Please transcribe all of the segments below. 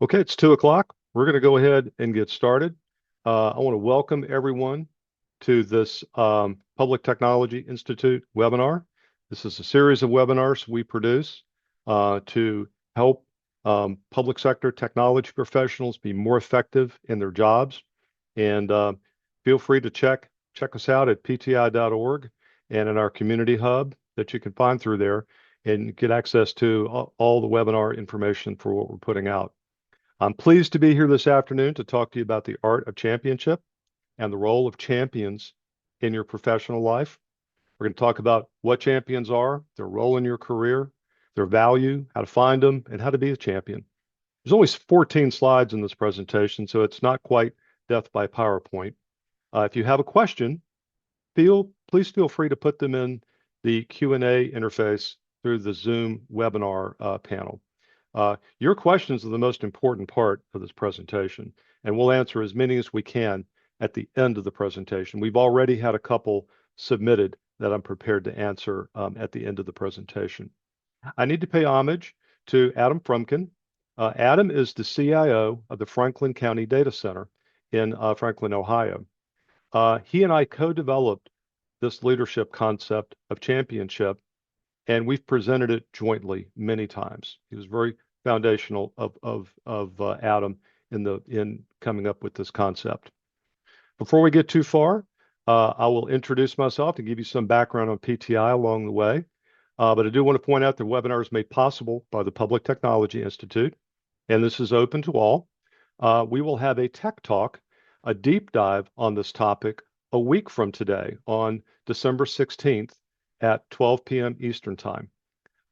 Okay, it's 2 o'clock. We're going to go ahead and get started. I want to welcome everyone to this Public Technology Institute webinar. This is a series of webinars we produce to help public sector technology professionals be more effective in their jobs. And feel free to check us out at pti.org and in our community hub that you can find through there and get access to all the webinar information for what we're putting out. I'm pleased to be here this afternoon to talk to you about the art of championship and the role of champions in your professional life. We're going to talk about what champions are, their role in your career, their value, how to find them, and how to be a champion. There's only 14 slides in this presentation, so it's not quite death by PowerPoint. If you have a question, please feel free to put them in the Q&A interface through the Zoom webinar panel. Your questions are the most important part of this presentation, and we'll answer as many as we can at the end of the presentation. We've already had a couple submitted that I'm prepared to answer at the end of the presentation. I need to pay homage to Adam Frumkin. Adam is the CIO of the Franklin County Data Center in Franklin, Ohio. He and I co-developed this leadership concept of championship, and we've presented it jointly many times. He was very foundational of Adam in coming up with this concept. Before we get too far, I will introduce myself and give you some background on PTI along the way. But I do want to point out the webinar is made possible by the Public Technology Institute, and this is open to all. We will have a tech talk, a deep dive on this topic a week from today on December 16th at 12 p.m. Eastern Time.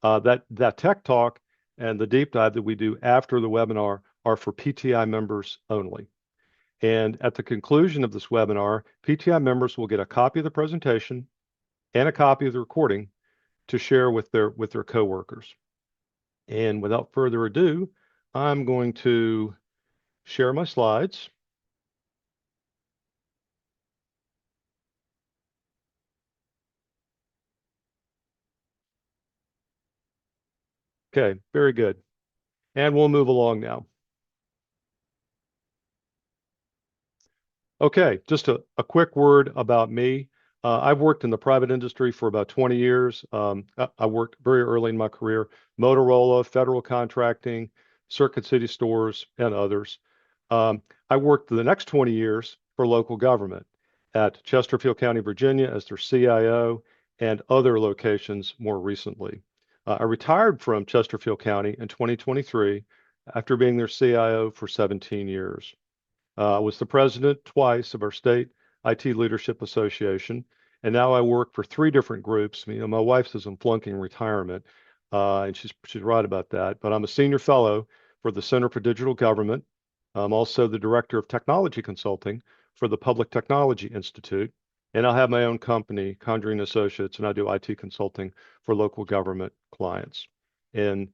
That tech talk and the deep dive that we do after the webinar are for PTI members only. And at the conclusion of this webinar, PTI members will get a copy of the presentation and a copy of the recording to share with their coworkers. And without further ado, I'm going to share my slides. Okay, very good. And we'll move along now. Okay, just a quick word about me. I've worked in the private industry for about 20 years. I worked very early in my career, Motorola, federal contracting, Circuit City stores, and others. I worked the next 20 years for local government at Chesterfield County, Virginia, as their CIO, and other locations more recently. I retired from Chesterfield County in 2023 after being their CIO for 17 years. I was the president twice of our state IT Leadership Association, and now I work for 3 different groups. My wife says I'm flunking retirement, and she's right about that. But I'm a senior fellow for the Center for Digital Government. I'm also the director of technology consulting for the Public Technology Institute, and I have my own company, Condrey and Associates, and I do IT consulting for local government clients. And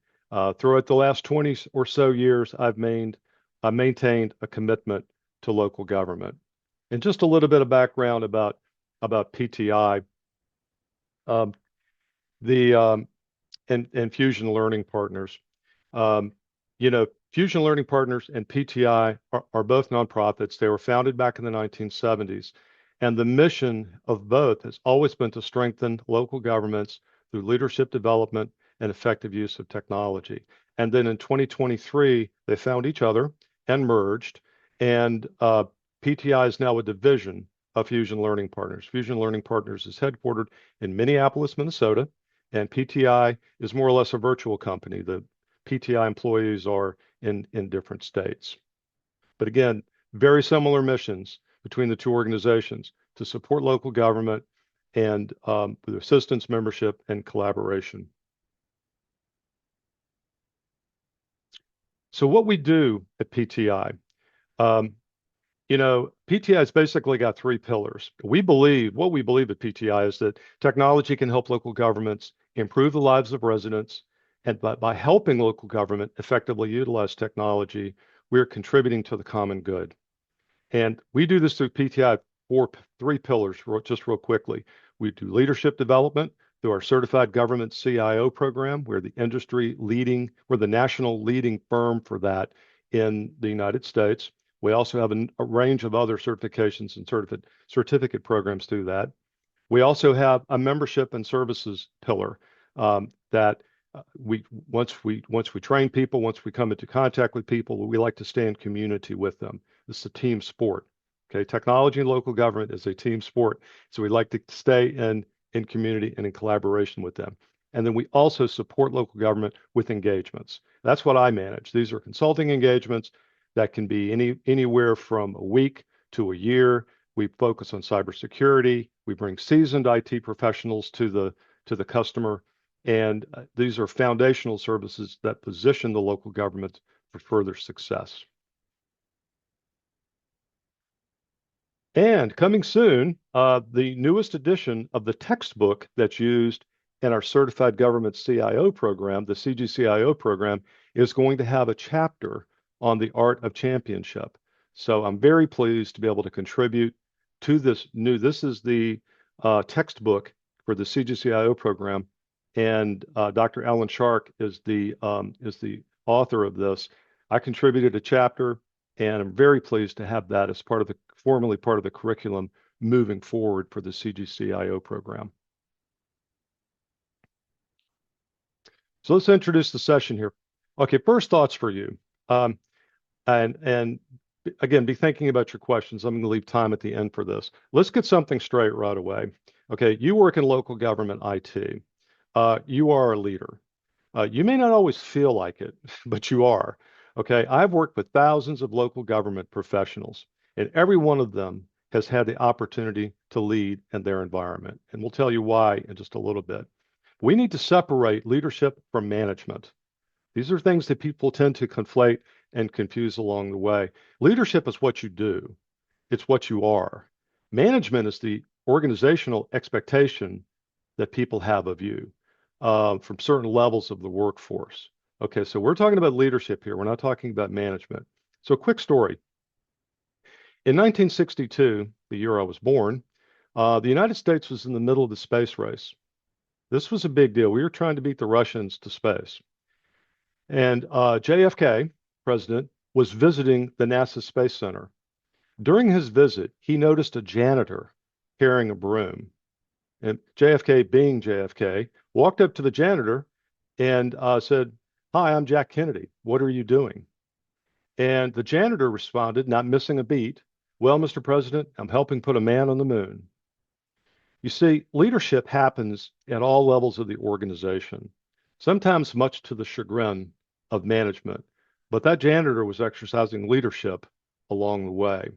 throughout the last 20 or so years, I've maintained a commitment to local government. And just a little bit of background about PTI, and Fusion Learning Partners. Fusion Learning Partners and PTI are both nonprofits. They were founded back in the 1970s. And the mission of both has always been to strengthen local governments through leadership development and effective use of technology. And then in 2023, they found each other and merged. And PTI is now a division of Fusion Learning Partners. Fusion Learning Partners is headquartered in Minneapolis, Minnesota, and PTI is more or less a virtual company. The PTI employees are in different states. But again, very similar missions between the two organizations to support local government and with assistance, membership, and collaboration. So what we do at PTI, PTI has basically got 3 pillars. What we believe at PTI is that technology can help local governments improve the lives of residents, and by helping local government effectively utilize technology, we're contributing to the common good. And we do this through PTI 3 pillars, just real quickly. We do leadership development through our certified government CIO program. We're the national leading firm for that in the United States. We also have a range of other certifications and certificate programs through that. We also have a membership and services pillar that we once we train people, once we come into contact with people, we like to stay in community with them. This is a team sport. Okay, technology and local government is a team sport, so we like to stay in community and in collaboration with them. And then we also support local government with engagements. That's what I manage. These are consulting engagements that can be anywhere from a week to a year. We focus on cybersecurity. We bring seasoned IT professionals to the customer, and these are foundational services that position the local government for further success. And coming soon, the newest edition of the textbook that's used in our Certified Government CIO program, the CGCIO program, is going to have a chapter on the art of championship. So I'm very pleased to be able to contribute to this is the textbook for the CGCIO program, and Dr. Alan Shark is the author of this. I contributed a chapter, and I'm very pleased to have that as formally part of the curriculum moving forward for the CGCIO program. So let's introduce the session here. Okay, first thoughts for you. And again, be thinking about your questions. I'm going to leave time at the end for this. Let's get something straight right away. Okay, you work in local government IT. You are a leader. You may not always feel like it, but you are. Okay, I've worked with thousands of local government professionals, and every one of them has had the opportunity to lead in their environment. And we'll tell you why in just a little bit. We need to separate leadership from management. These are things that people tend to conflate and confuse along the way. Leadership is what you do. It's what you are. Management is the organizational expectation that people have of you from certain levels of the workforce. Okay, so we're talking about leadership here. We're not talking about management. So a quick story. In 1962, the year I was born, the United States was in the middle of the space race. This was a big deal. We were trying to beat the Russians to space. And JFK, president, was visiting the NASA Space Center. During his visit, he noticed a janitor carrying a broom. And JFK, being JFK, walked up to the janitor and said, "Hi, I'm Jack Kennedy. What are you doing?" And the janitor responded, not missing a beat, "Well, Mr. President, I'm helping put a man on the moon." You see, leadership happens at all levels of the organization, sometimes much to the chagrin of management, but that janitor was exercising leadership along the way.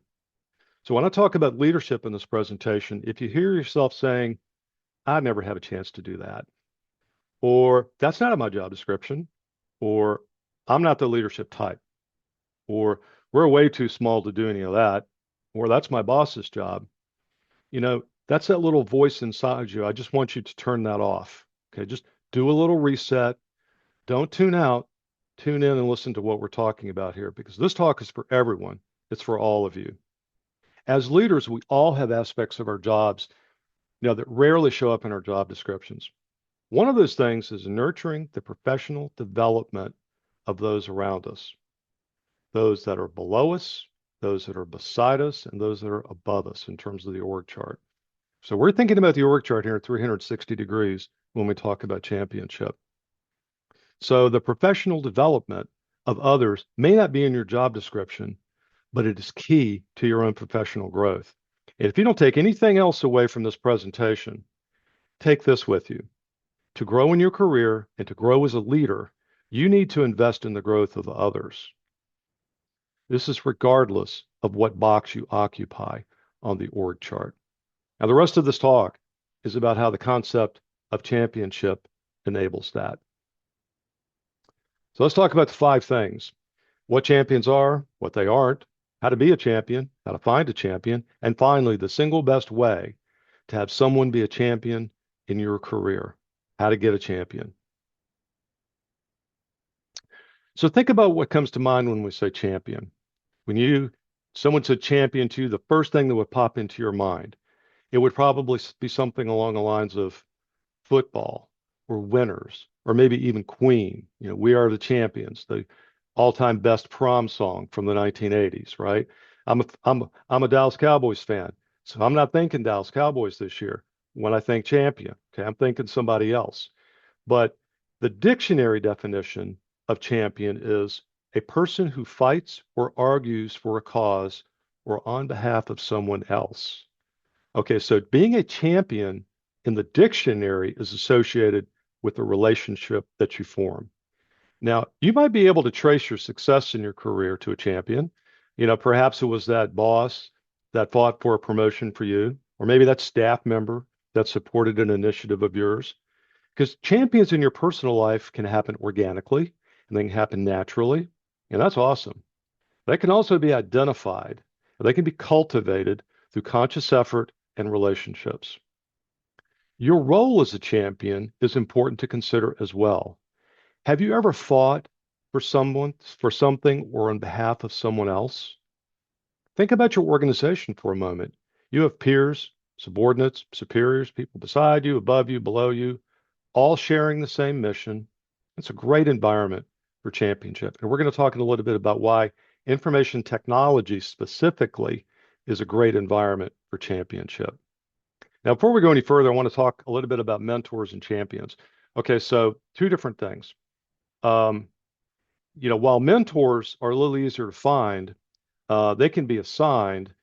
So when I talk about leadership in this presentation, if you hear yourself saying, "I never have a chance to do that," or "That's not in my job description," or "I'm not the leadership type," or "We're way too small to do any of that," or "That's my boss's job," that's that little voice inside you. I just want you to turn that off. Okay, just do a little reset. Don't tune out. Tune in and listen to what we're talking about here, because this talk is for everyone. It's for all of you. As leaders, we all have aspects of our jobs, that rarely show up in our job descriptions. One of those things is nurturing the professional development of those around us, those that are below us, those that are beside us, and those that are above us in terms of the org chart. So we're thinking about the org chart here at 360 degrees when we talk about championship. So the professional development of others may not be in your job description, but it is key to your own professional growth. And if you don't take anything else away from this presentation, take this with you. To grow in your career and to grow as a leader, you need to invest in the growth of others. This is regardless of what box you occupy on the org chart. Now, the rest of this talk is about how the concept of championship enables that. So let's talk about the 5 things: what champions are, what they aren't, how to be a champion, how to find a champion, and finally, the single best way to have someone be a champion in your career, how to get a champion. So think about what comes to mind when we say champion. When someone said champion to you, the first thing that would pop into your mind, it would probably be something along the lines of football or winners, or maybe even Queen. We are the champions. all-time best prom song from the 1980s, right? I'm a Dallas Cowboys fan, so I'm not thinking Dallas Cowboys this year when I think champion. Okay, I'm thinking somebody else. But the dictionary definition of champion is a person who fights or argues for a cause or on behalf of someone else. Okay, so being a champion in the dictionary is associated with the relationship that you form. Now, you might be able to trace your success in your career to a champion. Perhaps it was that boss that fought for a promotion for you, or maybe that staff member that supported an initiative of yours. Because champions in your personal life can happen organically and they can happen naturally, and that's awesome. They can also be identified, they can be cultivated through conscious effort and relationships. Your role as a champion is important to consider as well. Have you ever fought for someone, for something, or on behalf of someone else? Think about your organization for a moment. You have peers, subordinates, superiors, people beside you, above you, below you, all sharing the same mission. It's a great environment for championship. And we're going to talk a little bit about why information technology specifically is a great environment for championship. Now, before we go any further, I want to talk a little bit about mentors and champions. Okay, so two different things. Um, while mentors are a little easier to find, they can be assigned.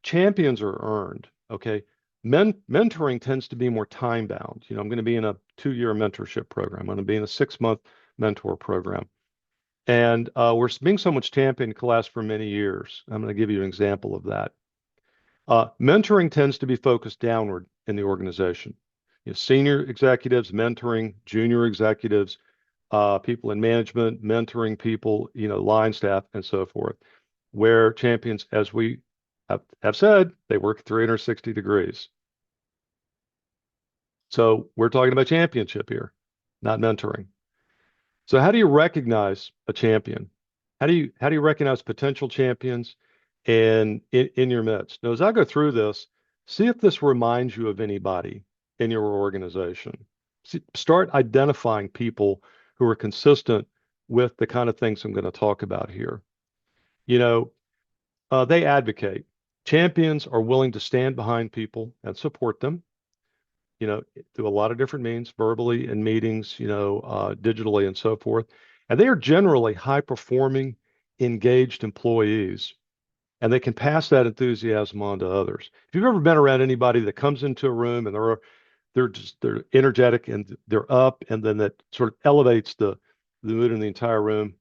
Champions are earned. Okay. Mentoring tends to be more time bound. I'm going to be in a 2-year mentorship program. I'm going to be in a 6-month mentor program. And we're being so much champion can last for many years. I'm going to give you an example of that. Mentoring tends to be focused downward in the organization. Senior executives mentoring junior executives, people in management mentoring people, line staff, and so forth. Where champions, as we have said, they work 360 degrees. So we're talking about championship here, not mentoring. So how do you recognize a champion? How do you recognize potential champions in your midst? Now, as I go through this, see if this reminds you of anybody in your organization. Start identifying people who are consistent with the kind of things I'm going to talk about here. You know, they advocate. Champions are willing to stand behind people and support them, through a lot of different means, verbally in meetings, digitally and so forth. And they are generally high performing, engaged employees, and they can pass that enthusiasm on to others. If you've ever been around anybody that comes into a room and they're energetic and they're up, and then that sort of elevates the mood in the entire room,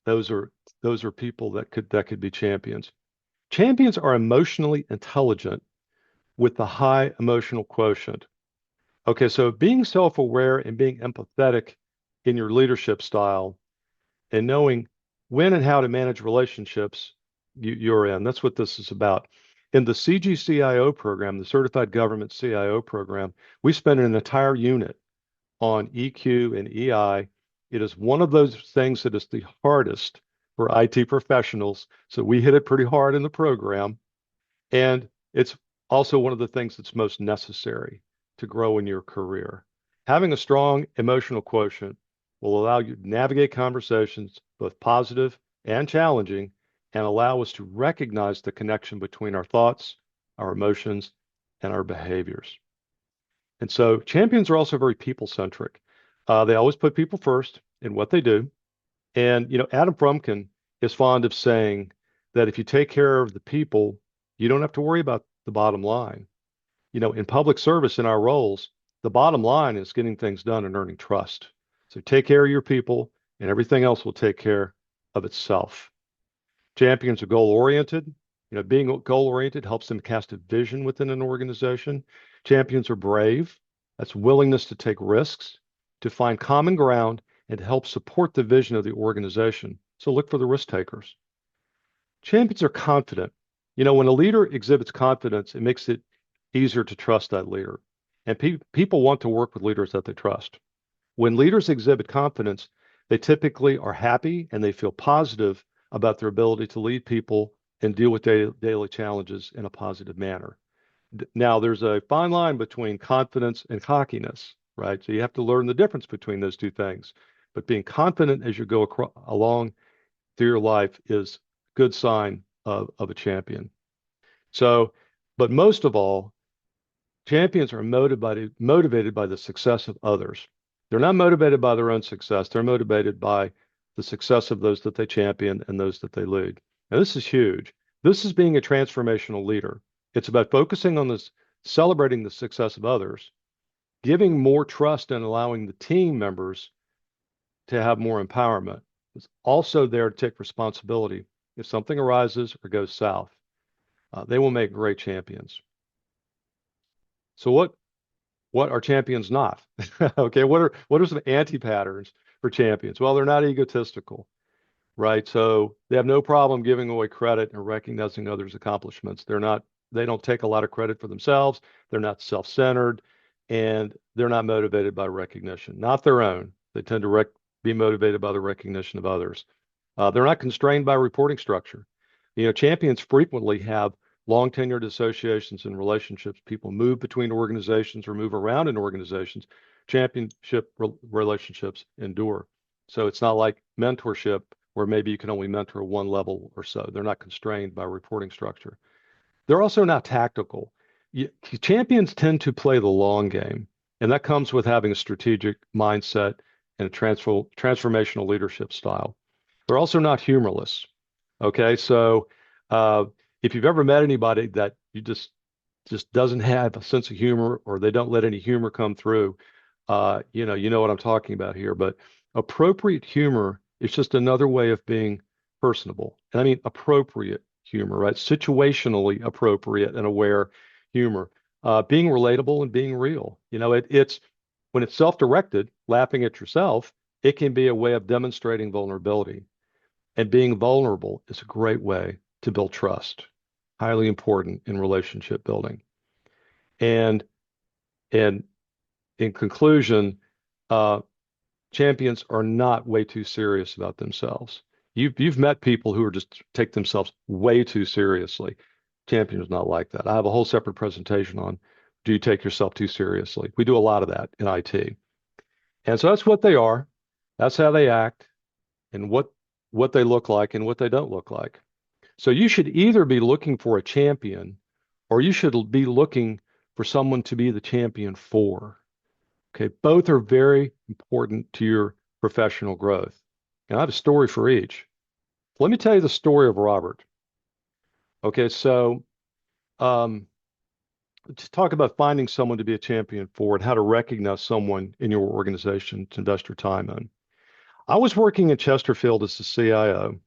those are people that could be champions. Champions are emotionally intelligent with the high emotional quotient. Okay, so being self-aware and being empathetic in your leadership style and knowing when and how to manage relationships you're in. That's what this is about. In the CGCIO program, the Certified Government CIO program, we spend an entire unit on EQ and EI. It is one of those things that is the hardest for IT professionals. So we hit it pretty hard in the program. And it's also one of the things that's most necessary to grow in your career. Having a strong emotional quotient will allow you to navigate conversations, both positive and challenging, and allow us to recognize the connection between our thoughts, our emotions, and our behaviors. And so champions are also very people-centric. They always put people first in what they do. And, Adam Frumkin is fond of saying that if you take care of the people, you don't have to worry about the bottom line. In public service, in our roles, the bottom line is getting things done and earning trust. So take care of your people, and everything else will take care of itself. Champions are goal-oriented. Being goal-oriented helps them cast a vision within an organization. Champions are brave. That's willingness to take risks, to find common ground, and to help support the vision of the organization. So look for the risk takers. Champions are confident. When a leader exhibits confidence, it makes it easier to trust that leader. And people want to work with leaders that they trust. When leaders exhibit confidence, they typically are happy and they feel positive about their ability to lead people and deal with daily challenges in a positive manner. Now, there's a fine line between confidence and cockiness, right? So you have to learn the difference between those two things. but being confident as you go along through your life is a good sign of a champion. So, but most of all, champions are motivated by the success of others. They're not motivated by their own success. They're motivated by the success of those that they champion and those that they lead. And this is huge. This is being a transformational leader. It's about focusing on this, celebrating the success of others, giving more trust and allowing the team members to have more empowerment. It's also there to take responsibility. If something arises or goes south, they will make great champions. So what are champions not? Okay, what are some anti-patterns for champions? Well, they're not egotistical, right? So they have no problem giving away credit and recognizing others' accomplishments. They don't take a lot of credit for themselves. They're not self-centered, and they're not motivated by recognition, not their own. They tend to be motivated by the recognition of others. They're not constrained by reporting structure. Champions frequently have long tenured associations and relationships. People move between organizations or move around in organizations. Championship relationships endure. So it's not like mentorship where maybe you can only mentor one level or so. They're not constrained by reporting structure. They're also not tactical. Champions tend to play the long game, and that comes with having a strategic mindset and a transformational leadership style. They're also not humorless. Okay, so if you've ever met anybody that you just doesn't have a sense of humor, or they don't let any humor come through, you know what I'm talking about here. But appropriate humor is just another way of being personable, and I mean appropriate humor, right? Situationally appropriate and aware humor, being relatable and being real. It's when it's self-directed, laughing at yourself, it can be a way of demonstrating vulnerability. And being vulnerable is a great way to build trust, highly important in relationship building. And in conclusion, champions are not way too serious about themselves. You've met people who are just take themselves way too seriously. Champions not like that. I have a whole separate presentation on, do you take yourself too seriously? We do a lot of that in IT. And so that's what they are. That's how they act, and what they look like and what they don't look like. So you should either be looking for a champion, or you should be looking for someone to be the champion for. Okay, both are very important to your professional growth. And I have a story for each. Let me tell you the story of Robert. Okay, so to talk about finding someone to be a champion for and how to recognize someone in your organization to invest your time in. I was working in Chesterfield as the CIO,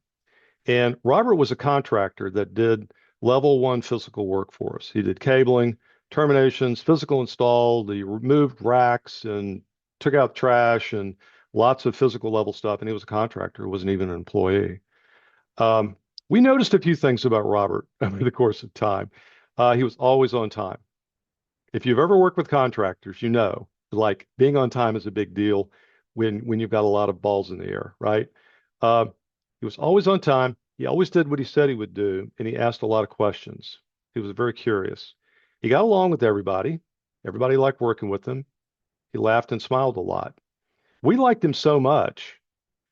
and Robert was a contractor that did level one physical work for us. He did cabling, terminations, physical install, he removed racks and took out trash and lots of physical level stuff. And he was a contractor, wasn't even an employee. We noticed a few things about Robert over the course of time. He was always on time. If you've ever worked with contractors, like being on time is a big deal when you've got a lot of balls in the air, right? He was always on time. He always did what he said he would do, and he asked a lot of questions. He was very curious. He got along with everybody. Everybody liked working with him. He laughed and smiled a lot. We liked him so much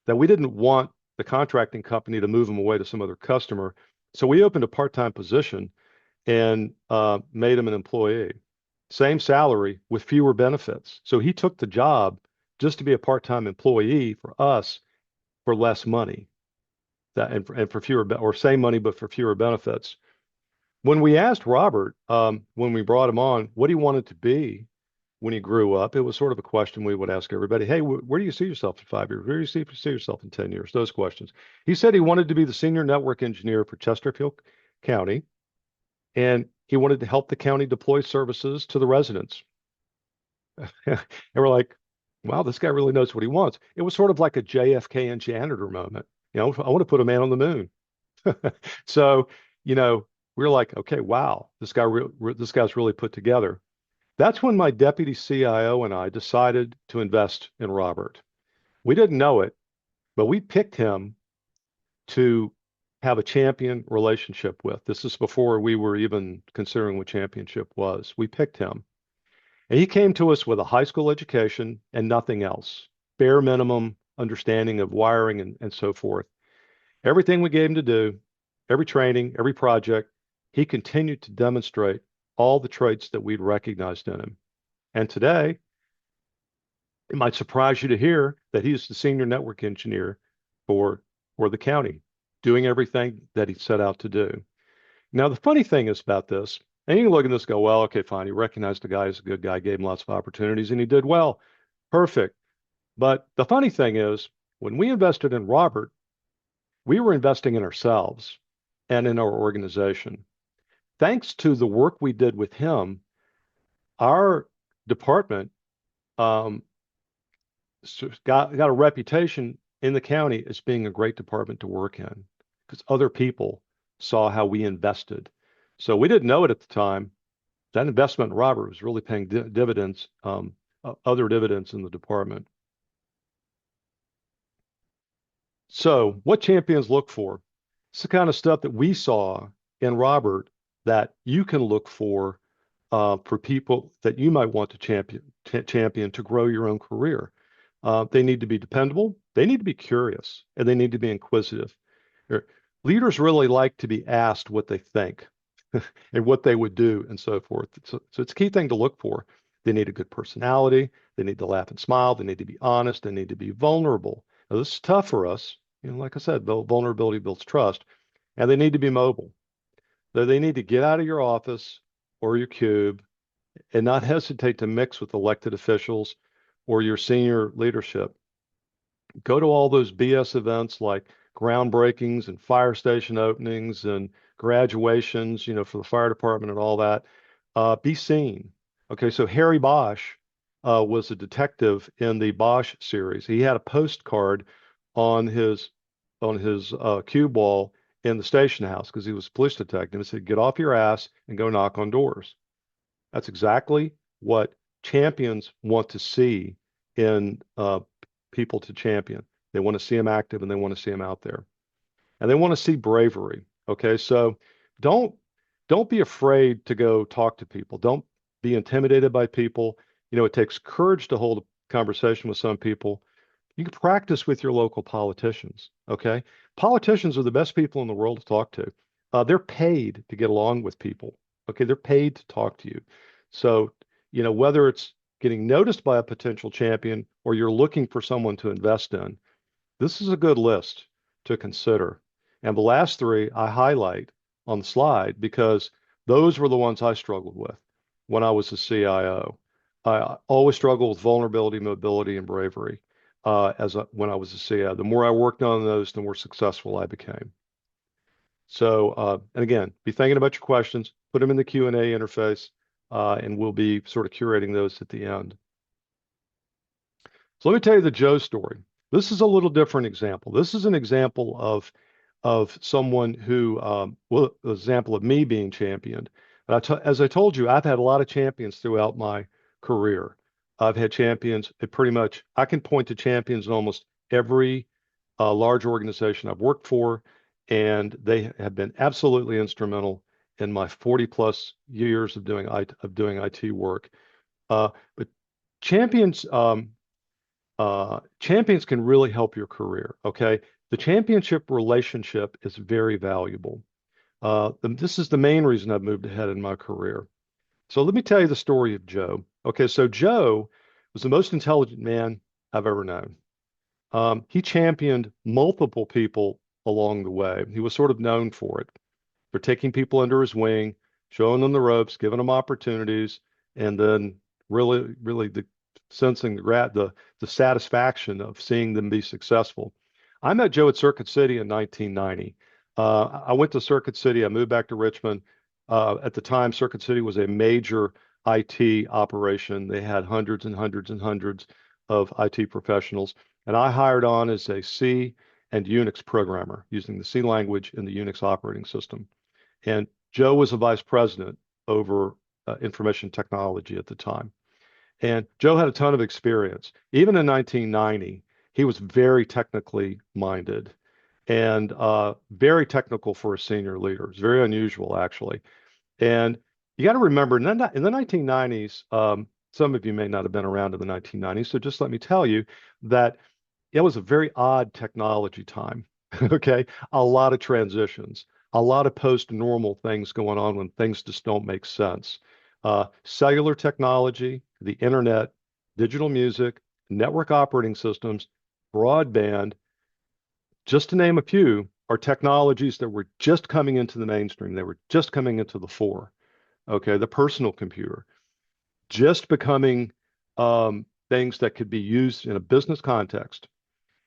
that we didn't want the contracting company to move him away to some other customer. So we opened a part-time position and made him an employee. Same salary with fewer benefits. So he took the job just to be a part-time employee for us for less money. And for fewer, or same money, but for fewer benefits. When we asked Robert, when we brought him on, what he wanted to be when he grew up, it was sort of a question we would ask everybody. Hey, where do you see yourself in 5 years? Where do you see yourself in 10 years? Those questions. He said he wanted to be the senior network engineer for Chesterfield County, and he wanted to help the county deploy services to the residents. And we're like, wow, this guy really knows what he wants. It was sort of like a JFK and janitor moment. I want to put a man on the moon. So, we're like, okay, wow, this guy's really put together. That's when my deputy CIO and I decided to invest in Robert. We didn't know it, but we picked him to have a champion relationship with. This is before we were even considering what championship was. We picked him. And he came to us with a high school education and nothing else, bare minimum understanding of wiring and so forth. Everything we gave him to do, every training, every project, he continued to demonstrate all the traits that we'd recognized in him. And today, it might surprise you to hear that he's the senior network engineer for, for the county, doing everything that he set out to do. Now, the funny thing is about this, and you can look at this and go, well, okay, fine. He recognized the guy as a good guy, gave him lots of opportunities, and he did well. Perfect. But the funny thing is, when we invested in Robert, we were investing in ourselves and in our organization. Thanks to the work we did with him, our department um, got a reputation in the county as being a great department to work in because other people saw how we invested. So we didn't know it at the time. That investment in Robert was really paying dividends, other dividends in the department. So what champions look for? It's the kind of stuff that we saw in Robert that you can look for people that you might want to champion to grow your own career. They need to be dependable. They need to be curious, and they need to be inquisitive. Leaders really like to be asked what they think and what they would do and so forth. So it's a key thing to look for. They need a good personality. They need to laugh and smile. They need to be honest. They need to be vulnerable. Now, this is tough for us. Like I said, vulnerability builds trust, and they need to be mobile. They need to get out of your office or your cube and not hesitate to mix with elected officials or your senior leadership. Go to all those BS events like groundbreakings and fire station openings and graduations, for the fire department and all that. Be seen. Okay, so Harry Bosch was a detective in the Bosch series. He had a postcard on his cube wall in the station house because he was a police detective. It said, "Get off your ass and go knock on doors." That's exactly what champions want to see in people to champion. They want to see them active and they want to see them out there. And they want to see bravery. Okay, so don't don't be afraid to go talk to people. Don't be intimidated by people. It takes courage to hold a conversation with some people. You can practice with your local politicians. Okay, politicians are the best people in the world to talk to. They're paid to get along with people. Okay, they're paid to talk to you. So, whether it's getting noticed by a potential champion or you're looking for someone to invest in, this is a good list to consider. And the last three I highlight on the slide because those were the ones I struggled with when I was a CIO. I always struggled with vulnerability, mobility, and bravery when I was a CIO. The more I worked on those, the more successful I became. So, and again, be thinking about your questions, put them in the Q&A interface, and we'll be sort of curating those at the end. So let me tell you the Joe story. This is a little different example. This is an example of someone who, well, an example of me being championed. As I told you, I've had a lot of champions throughout my career. I've had champions at pretty much, I can point to champions in almost every large organization I've worked for, and they have been absolutely instrumental in my 40 plus years of doing IT work. But champions, champions can really help your career. Okay, the championship relationship is very valuable. This is the main reason I've moved ahead in my career. So let me tell you the story of Joe. Okay, so Joe was the most intelligent man I've ever known. He championed multiple people along the way. He was sort of known for it, for taking people under his wing, showing them the ropes, giving them opportunities, and then really sensing the satisfaction of seeing them be successful. I met Joe at Circuit City in 1990. I went to Circuit City. I moved back to Richmond. At the time, Circuit City was a major IT operation. They had hundreds and hundreds and hundreds of IT professionals. And I hired on as a C and Unix programmer using the C language in the Unix operating system. And Joe was a vice president over information technology at the time. And Joe had a ton of experience. Even in 1990, he was very technically minded and very technical for a senior leader. It's very unusual, actually. And you got to remember, in the 1990s, some of you may not have been around in the 1990s, so just let me tell you that it was a very odd technology time. Okay. A lot of transitions, a lot of post-normal things going on when things just don't make sense. Cellular technology, the internet, digital music, network operating systems, broadband, just to name a few, are technologies that were just coming into the mainstream. They were just coming into the fore. Okay. The personal computer just becoming things that could be used in a business context.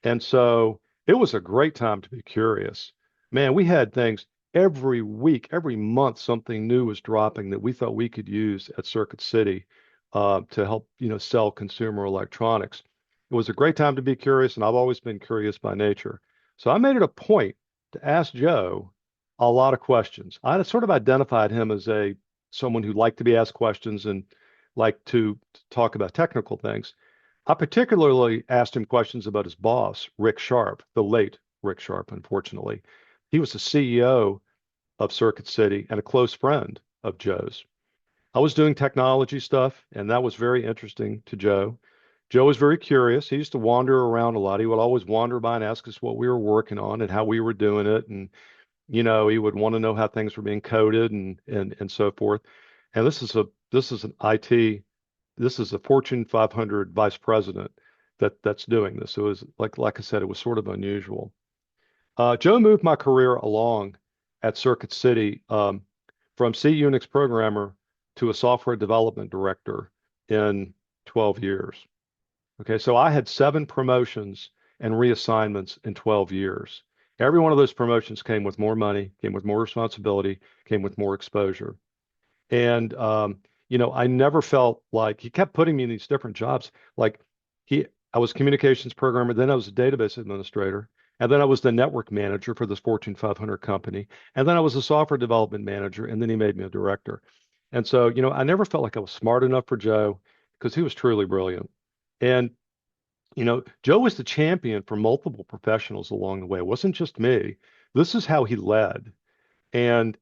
And so it was a great time to be curious. Man, we had things every week, every month, something new was dropping that we thought we could use at Circuit City to help, sell consumer electronics. It was a great time to be curious, and I've always been curious by nature. So I made it a point to ask Joe a lot of questions. I sort of identified him as a someone who liked to be asked questions and liked to talk about technical things. I particularly asked him questions about his boss, Rick Sharp, the late Rick Sharp, unfortunately. He was the CEO of Circuit City and a close friend of Joe's. I was doing technology stuff, and that was very interesting to Joe. Joe was very curious. He used to wander around a lot. He would always wander by and ask us what we were working on and how we were doing it. And, he would want to know how things were being coded and so forth. And this is an IT, this is a Fortune 500 vice president that's doing this. So it was like I said, it was sort of unusual. Joe moved my career along at Circuit City from C Unix programmer to a software development director in 12 years. Okay, so I had 7 promotions and reassignments in 12 years. Every one of those promotions came with more money, came with more responsibility, came with more exposure. And I never felt like he kept putting me in these different jobs. Like I was communications programmer, then I was a database administrator, and then I was the network manager for this Fortune 500 company, and then I was a software development manager, and then he made me a director. And so, I never felt like I was smart enough for Joe because he was truly brilliant. And Joe was the champion for multiple professionals along the way. It wasn't just me. This is how he led. And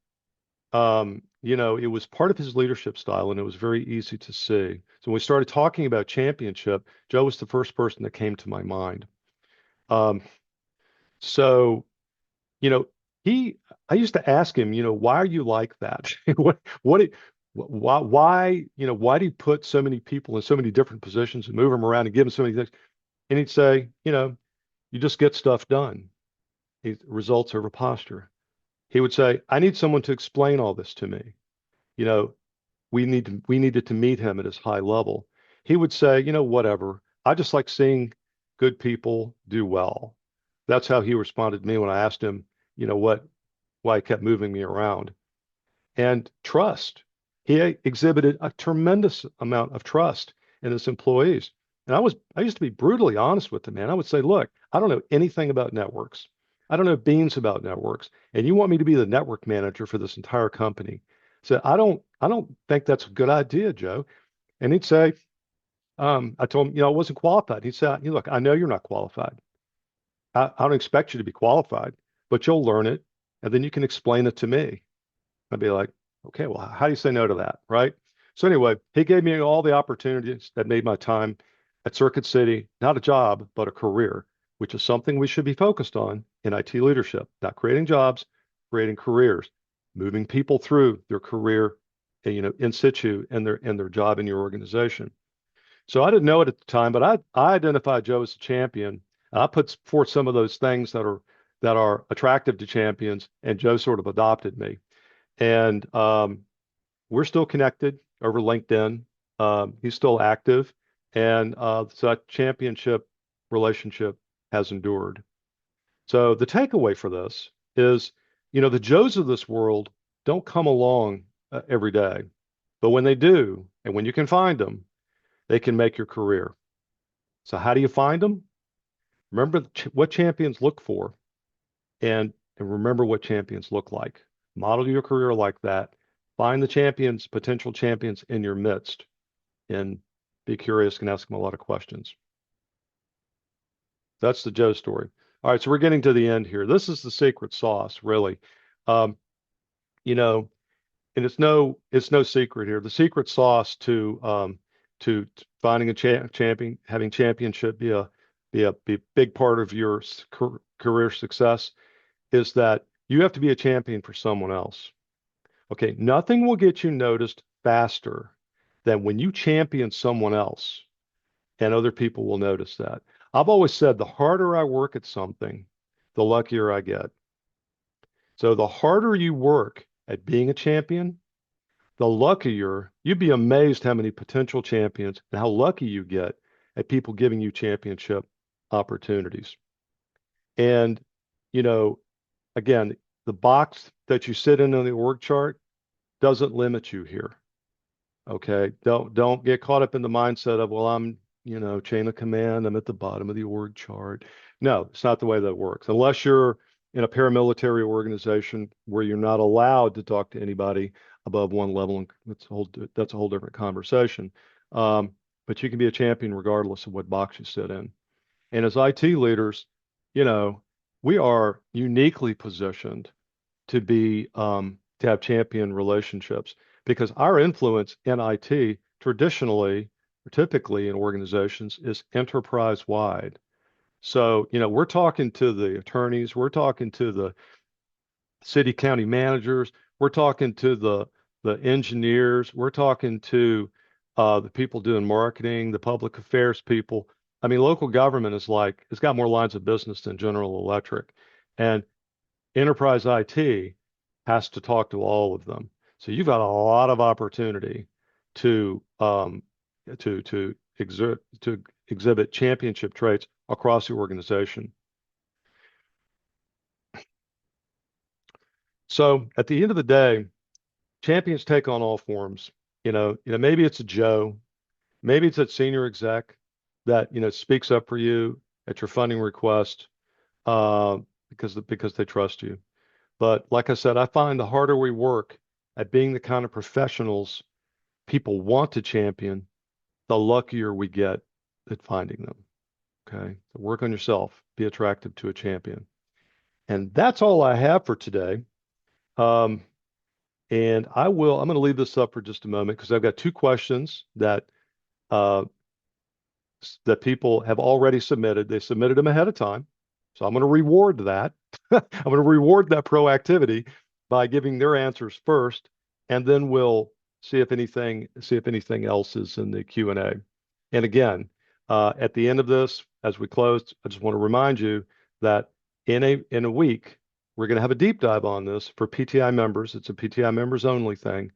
it was part of his leadership style and it was very easy to see. So when we started talking about championship, Joe was the first person that came to my mind. Um, so, you know, I used to ask him, why are you like that? What, it- why do you put so many people in so many different positions and move them around and give them so many things? And he'd say, you just get stuff done. Results over posture. He would say, I need someone to explain all this to me. You know, we needed to meet him at his high level. He would say, whatever. I just like seeing good people do well. That's how he responded to me when I asked him, why he kept moving me around. And trust. He exhibited a tremendous amount of trust in his employees. And I used to be brutally honest with the man. I would say, look, I don't know anything about networks. I don't know beans about networks. And you want me to be the network manager for this entire company. So I don't think that's a good idea, Joe. And he'd say, I told him, I wasn't qualified. He said, look, I know you're not qualified. I don't expect you to be qualified, but you'll learn it and then you can explain it to me. I'd be like, okay, well, how do you say no to that? Right. So anyway, he gave me all the opportunities that made my time at Circuit City, not a job, but a career, which is something we should be focused on in IT leadership, not creating jobs, creating careers, moving people through their career, in situ in their job in your organization. So I didn't know it at the time, but I identified Joe as a champion. I put forth some of those things that are attractive to champions, and Joe sort of adopted me. And we're still connected over LinkedIn. He's still active, and so that championship relationship has endured. So the takeaway for this is, the Joes of this world don't come along every day, but when they do, and when you can find them, they can make your career. So how do you find them? Remember what champions look for, and remember what champions look like. Model your career like that. Find the champions, potential champions in your midst, and be curious and ask them a lot of questions. That's the Joe story. All right, so we're getting to the end here. This is the secret sauce, really. Um, you know, and it's no secret here. The secret sauce to finding a champion, having championship be be a big part of your career success is that you have to be a champion for someone else. Okay, nothing will get you noticed faster than when you champion someone else and other people will notice that. I've always said the harder I work at something, the luckier I get. So the harder you work at being a champion, the luckier you'd be amazed how many potential champions and how lucky you get at people giving you championship opportunities. And, you know, again, the box that you sit in on the org chart doesn't limit you here. Okay. Don't get caught up in the mindset of, well, I'm, chain of command, I'm at the bottom of the org chart. No, it's not the way that works. Unless you're in a paramilitary organization where you're not allowed to talk to anybody above one level, and that's a whole different conversation. But you can be a champion regardless of what box you sit in. And as IT leaders, you know, we are uniquely positioned to have champion relationships because our influence in IT traditionally or typically in organizations is enterprise wide. So, we're talking to the attorneys, we're talking to the city county managers, we're talking to the engineers, we're talking to the people doing marketing, the public affairs people. I mean, local government is like it's got more lines of business than General Electric. And enterprise IT has to talk to all of them. So you've got a lot of opportunity to exhibit championship traits across the organization. So at the end of the day, champions take on all forms. Maybe it's a Joe, maybe it's a senior exec that speaks up for you at your funding request uh, because they trust you. But like I said, I find the harder we work at being the kind of professionals people want to champion, the luckier we get at finding them. Okay. So work on yourself, be attractive to a champion. And that's all I have for today. Um, and I'm going to leave this up for just a moment because I've got two questions uh, that people have already submitted. They submitted them ahead of time. So I'm going to reward that. I'm going to reward that proactivity by giving their answers first, and then we'll see if anything else is in the Q&A. And again, at the end of this, as we close, I just want to remind you that in a week, we're going to have a deep dive on this for PTI members. It's a PTI members only thing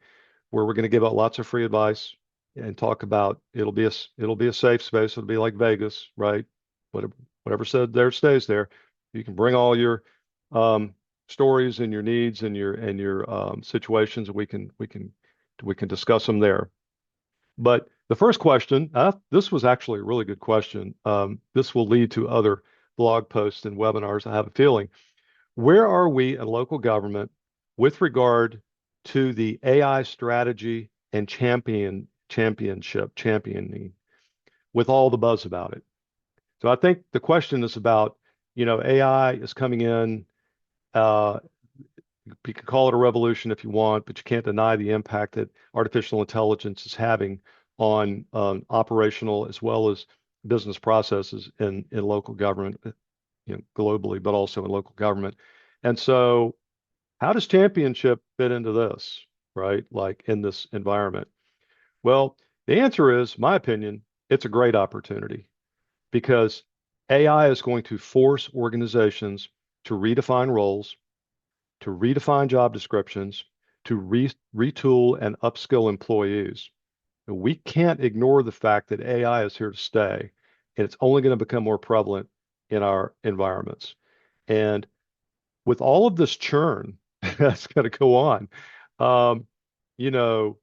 where we're going to give out lots of free advice and talk about it'll be a safe space. It'll be like Vegas, right? Whatever said there stays there. You can bring all your stories and your needs and your situations, and we can discuss them there. But the first question, this was actually a really good question. This will lead to other blog posts and webinars, I have a feeling. Where are we in local government with regard to the AI strategy and championing with all the buzz about it? So I think the question is about, AI is coming in. Uh, you can call it a revolution if you want, but you can't deny the impact that artificial intelligence is having on operational as well as business processes in local government, globally, but also in local government. And so, how does championship fit into this, right? Like in this environment? Well, the answer is, my opinion, it's a great opportunity because AI is going to force organizations to redefine roles, to redefine job descriptions, to retool and upskill employees. And we can't ignore the fact that AI is here to stay, and it's only going to become more prevalent in our environments. And with all of this churn that's going to go on, um, you know,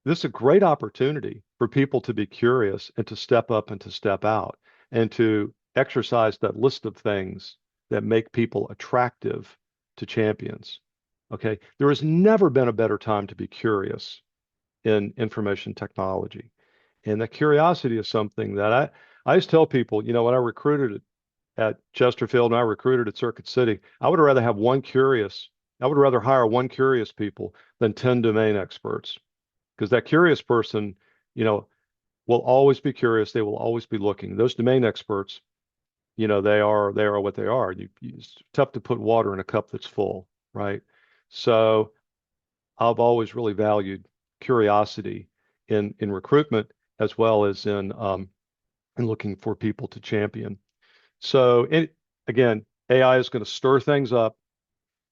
this is a great opportunity for people to be curious and to step up and to step out and to exercise that list of things that make people attractive to champions. Okay. There has never been a better time to be curious in information technology. And that curiosity is something that I just tell people, when I recruited at Chesterfield and I recruited at Circuit City, I would rather hire one curious people than 10 domain experts because that curious person, will always be curious. They will always be looking. Those domain experts, they are what they are. It's tough to put water in a cup that's full, right? So I've always really valued curiosity in recruitment as well as in looking for people to champion. So again, AI is going to stir things up,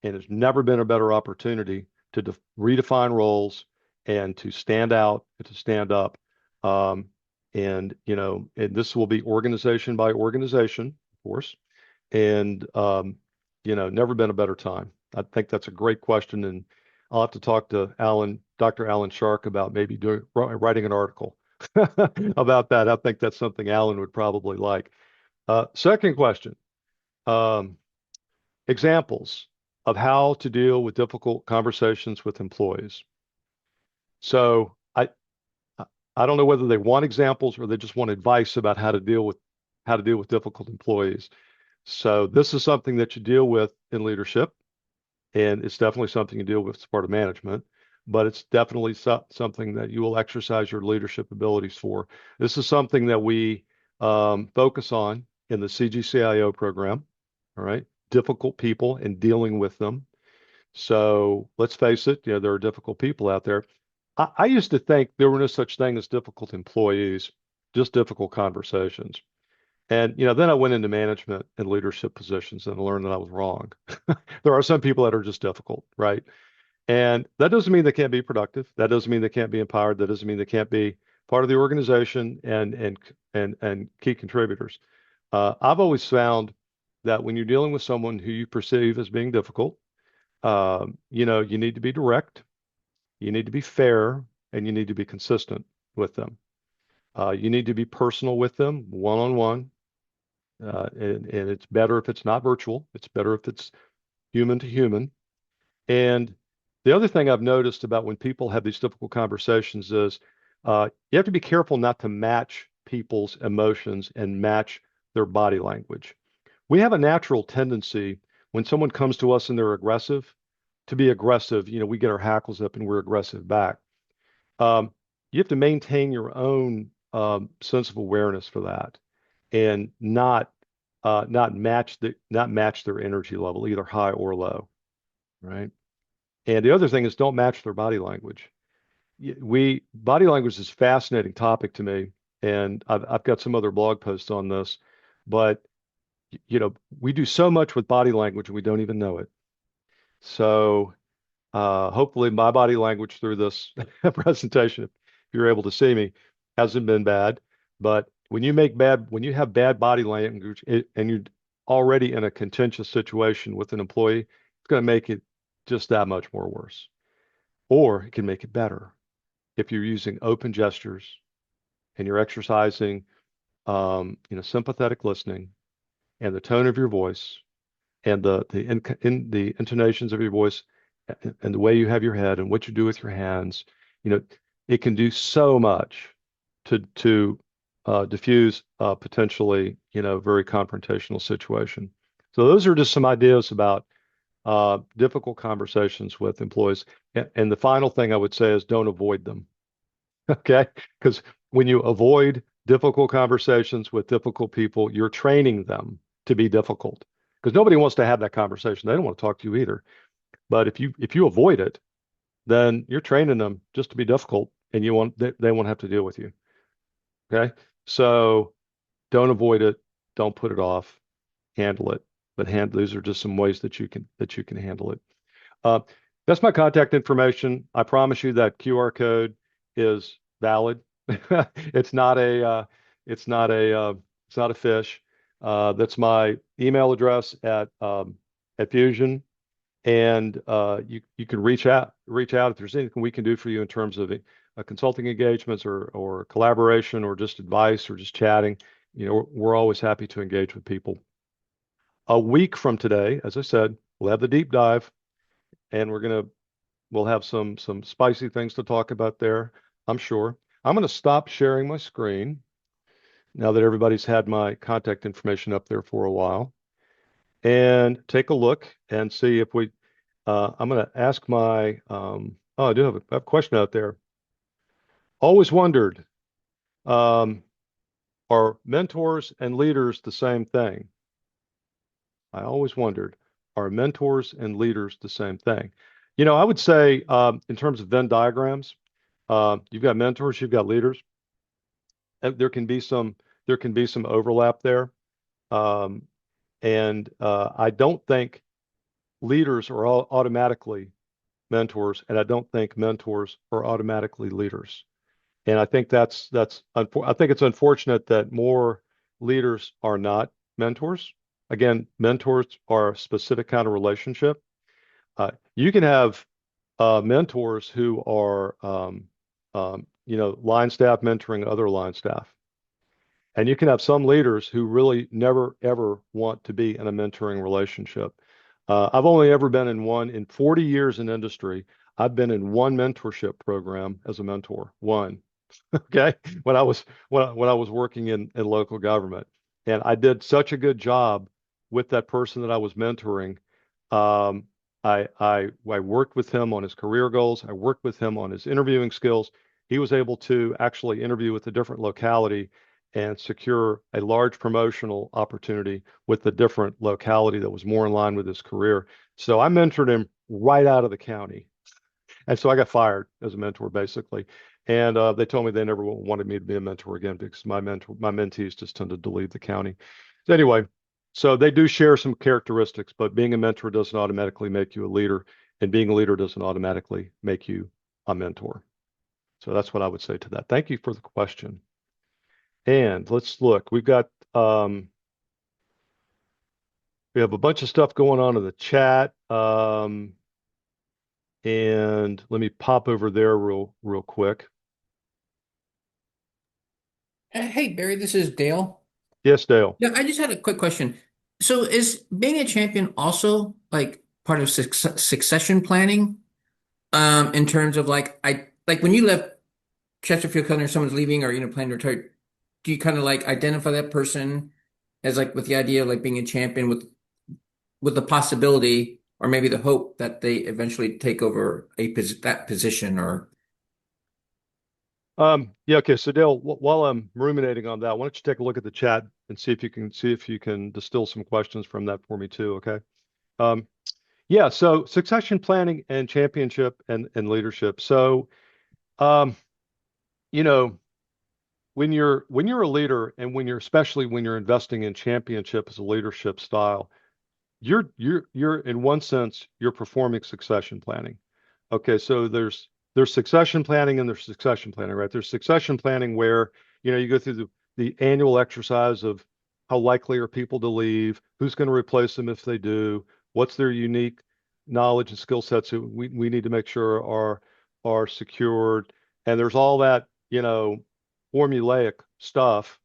and there's never been a better opportunity to redefine roles and to stand out and to stand up. Um, and this will be organization by organization, of course. And never been a better time. I think that's a great question, and I'll have to talk to Dr. Alan Shark about maybe writing an article about that. I think that's something Alan would probably like. Second question. Um, Examples of how to deal with difficult conversations with employees. So I don't know whether they want examples or they just want advice about how to deal with difficult employees. So this is something that you deal with in leadership, and it's definitely something you deal with as part of management, but it's definitely something that you will exercise your leadership abilities for. This is something that we focus on in the CGCIO program. All right, difficult people and dealing with them. So let's face it, there are difficult people out there. I used to think there were no such thing as difficult employees, just difficult conversations. And then I went into management and leadership positions and learned that I was wrong. There are some people that are just difficult, right? And that doesn't mean they can't be productive. That doesn't mean they can't be empowered. That doesn't mean they can't be part of the organization and key contributors. I've always found that when you're dealing with someone who you perceive as being difficult, you need to be direct, you need to be fair, and you need to be consistent with them. You need to be personal with them, one on one. And it's better if it's not virtual. It's better if it's human to human. And the other thing I've noticed about when people have these difficult conversations is you have to be careful not to match people's emotions and match their body language. We have a natural tendency when someone comes to us and they're aggressive to be aggressive. We get our hackles up and we're aggressive back. Um, you have to maintain your own sense of awareness for that and not match their energy level, either high or low, right? And the other thing is don't match their body language. Body language is a fascinating topic to me, and I've got some other blog posts on this, but we do so much with body language and we don't even know it. So hopefully my body language through this presentation, if you're able to see me, hasn't been bad. But when you have bad body language and you're already in a contentious situation with an employee, it's going to make it just that much more worse. Or it can make it better if you're using open gestures and you're exercising, sympathetic listening and the tone of your voice and the intonations of your voice and the way you have your head and what you do with your hands, you know, it can do so much to diffuse potentially, very confrontational situation. So those are just some ideas about difficult conversations with employees. And the final thing I would say is don't avoid them. Okay? Because when you avoid difficult conversations with difficult people, you're training them to be difficult. Because nobody wants to have that conversation. They don't want to talk to you either. But if you avoid it, then you're training them just to be difficult, and they won't have to deal with you. Okay, so don't avoid it, don't put it off, handle it. But these are just some ways that you can handle it. Uh, that's my contact information. I promise you that QR code is valid. It's not a it's not a fish. That's my email address at Fusion. And you can reach out if there's anything we can do for you in terms of consulting engagements or collaboration or just advice or just chatting. We're always happy to engage with people. A week from today, as I said, we'll have the deep dive, and we'll have some spicy things to talk about there, I'm sure. I'm gonna stop sharing my screen now that everybody's had my contact information up there for a while, and take a look and see if we I'm going to ask I do have a question out there. Always wondered, um, are mentors and leaders the same thing? I always wondered, are mentors and leaders the same thing? I would say in terms of Venn diagrams, you've got mentors, you've got leaders. There can be some overlap there. Um, and I don't think leaders are all automatically mentors, and I don't think mentors are automatically leaders. And I think I think it's unfortunate that more leaders are not mentors. Again, mentors are a specific kind of relationship. You can have mentors who are, line staff mentoring other line staff. And you can have some leaders who really never, ever want to be in a mentoring relationship. I've only ever been in one in 40 years in industry. I've been in one mentorship program as a mentor, one. Okay, when I was working in local government, and I did such a good job with that person that I was mentoring. Um, I worked with him on his career goals. I worked with him on his interviewing skills. He was able to actually interview with a different locality and secure a large promotional opportunity with a different locality that was more in line with his career. So I mentored him right out of the county. And so I got fired as a mentor, basically. And they told me they never wanted me to be a mentor again because my mentees just tended to leave the county. So anyway, so they do share some characteristics, but being a mentor doesn't automatically make you a leader, and being a leader doesn't automatically make you a mentor. So that's what I would say to that. Thank you for the question. And let's look. We have a bunch of stuff going on in the chat. And let me pop over there real quick. Hey, Barry, this is Dale. Yes, Dale. Yeah, I just had a quick question. So is being a champion also like part of succession planning? In terms of like when you left Chesterfield Cutter, someone's leaving or planning to retire, do you kind of like identify that person as like with the idea of like being a champion with the possibility or maybe the hope that they eventually take over that position or Yeah, okay. So Dale, while I'm ruminating on that, why don't you take a look at the chat and see if you can distill some questions from that for me too, okay? Um, yeah, so succession planning and championship and leadership. So um, you know, when you're a leader and especially when you're investing in championship as a leadership style, you're in one sense you're performing succession planning. Okay, so there's succession planning and there's succession planning, right? There's succession planning where you go through the annual exercise of how likely are people to leave, who's going to replace them if they do, what's their unique knowledge and skill sets that we need to make sure are secured, and there's all that formulaic stuff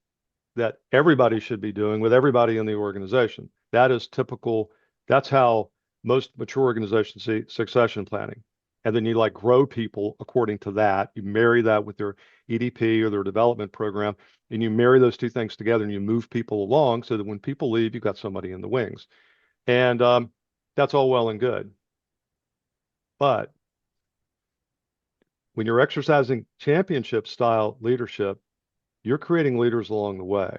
that everybody should be doing with everybody in the organization. That is typical. That's how most mature organizations see succession planning. And then you like grow people according to that. You marry that with their EDP or their development program, and you marry those two things together and you move people along so that when people leave, you've got somebody in the wings. And that's all well and good. But when you're exercising championship style leadership, you're creating leaders along the way,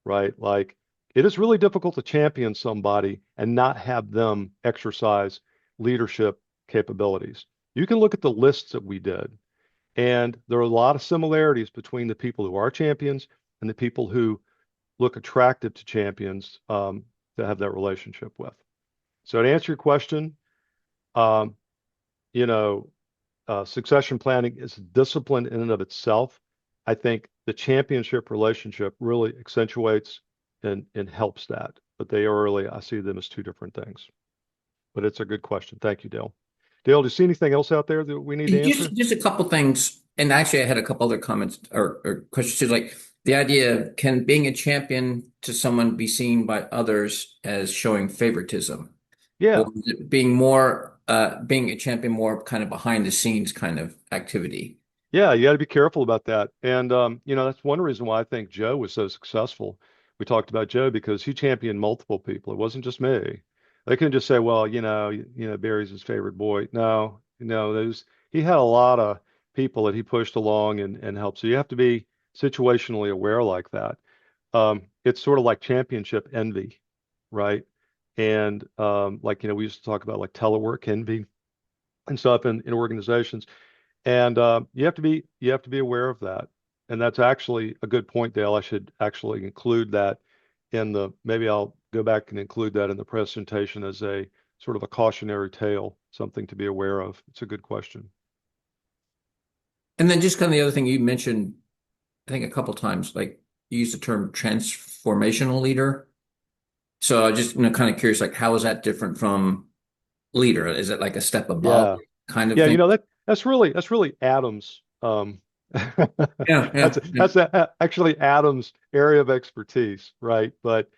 right? Like it is really difficult to champion somebody and not have them exercise leadership capabilities. You can look at the lists that we did, and there are a lot of similarities between the people who are champions and the people who look attractive to champions to have that relationship with. So to answer your question, um, you know, succession planning is a discipline in and of itself. I think the championship relationship really accentuates and helps that. But they are really, I see them as two different things. But it's a good question. Thank you, Dale. Dale, do you see anything else out there that we need to answer? just a couple things. And actually, I had a couple other comments or questions too, like the idea, can being a champion to someone be seen by others as showing favoritism? Or Yeah. is it being more being a champion more kind of behind the scenes kind of activity? Yeah, you got to be careful about that. And that's one reason why I think Joe was so successful. We talked about Joe because he championed multiple people. It wasn't just me. They couldn't just say, well, Barry's his favorite boy. No, no, there's he had a lot of people that he pushed along and helped. So you have to be situationally aware like that. It's sort of like championship envy, right? And like, we used to talk about like telework envy and stuff in organizations. And you have to be aware of that. And that's actually a good point, Dale. I should actually include that maybe I'll go back and include that in the presentation as a sort of a cautionary tale, something to be aware of. It's a good question. And then just kind of the other thing you mentioned, I think a couple times, like you used the term transformational leader. So I just, kind of curious, like how is that different from leader? Is it like a step above Yeah. kind of Yeah, thing? that's really Adam's Yeah, that's yeah, yeah. that's actually Adam's area of expertise, right? But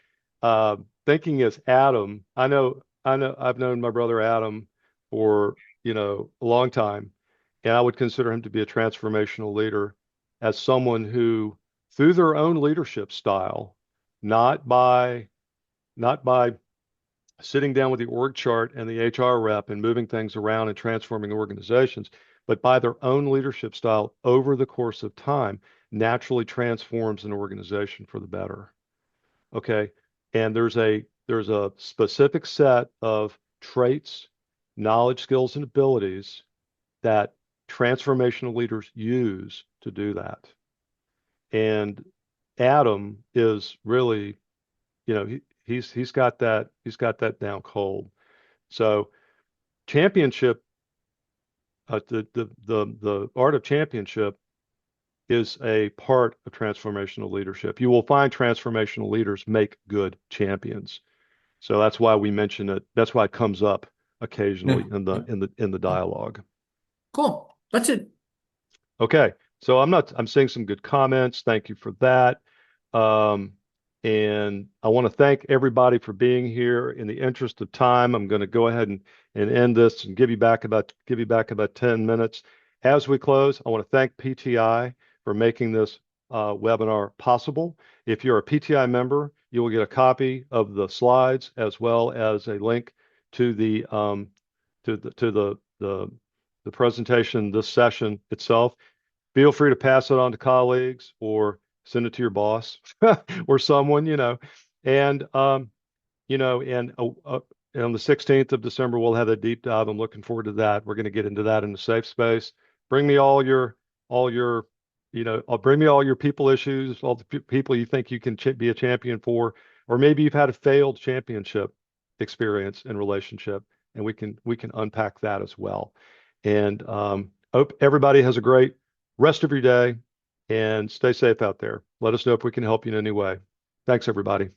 thinking as Adam, I know I've known my brother Adam for, a long time, and I would consider him to be a transformational leader as someone who, through their own leadership style, not by not by sitting down with the org chart and the HR rep and moving things around and transforming organizations, but by their own leadership style over the course of time, naturally transforms an organization for the better. Okay. And there's a specific set of traits, knowledge, skills, and abilities that transformational leaders use to do that. And Adam is really, he's got that down cold. So championship, the art of championship is a part of transformational leadership. You will find transformational leaders make good champions. So that's why we mention it. That's why it comes up Yeah, occasionally in the yeah. in the in the dialogue. Cool. That's it. Okay. So I'm seeing some good comments. Thank you for that. Um, and I want to thank everybody for being here. In the interest of time, I'm going to go ahead and end this and give you back about 10 minutes. As we close, I want to thank PTI for making this webinar possible. If you're a PTI member, you will get a copy of the slides as well as a link to the presentation, this session itself. Feel free to pass it on to colleagues or send it to your boss or someone, and and on the 16th of December, we'll have a deep dive. I'm looking forward to that. We're going to get into that in a safe space. Bring me all your, bring me all your people issues, all the people you think you can be a champion for, or maybe you've had a failed championship experience and relationship, and we can unpack that as well. And hope everybody has a great rest of your day and stay safe out there. Let us know if we can help you in any way. Thanks, everybody.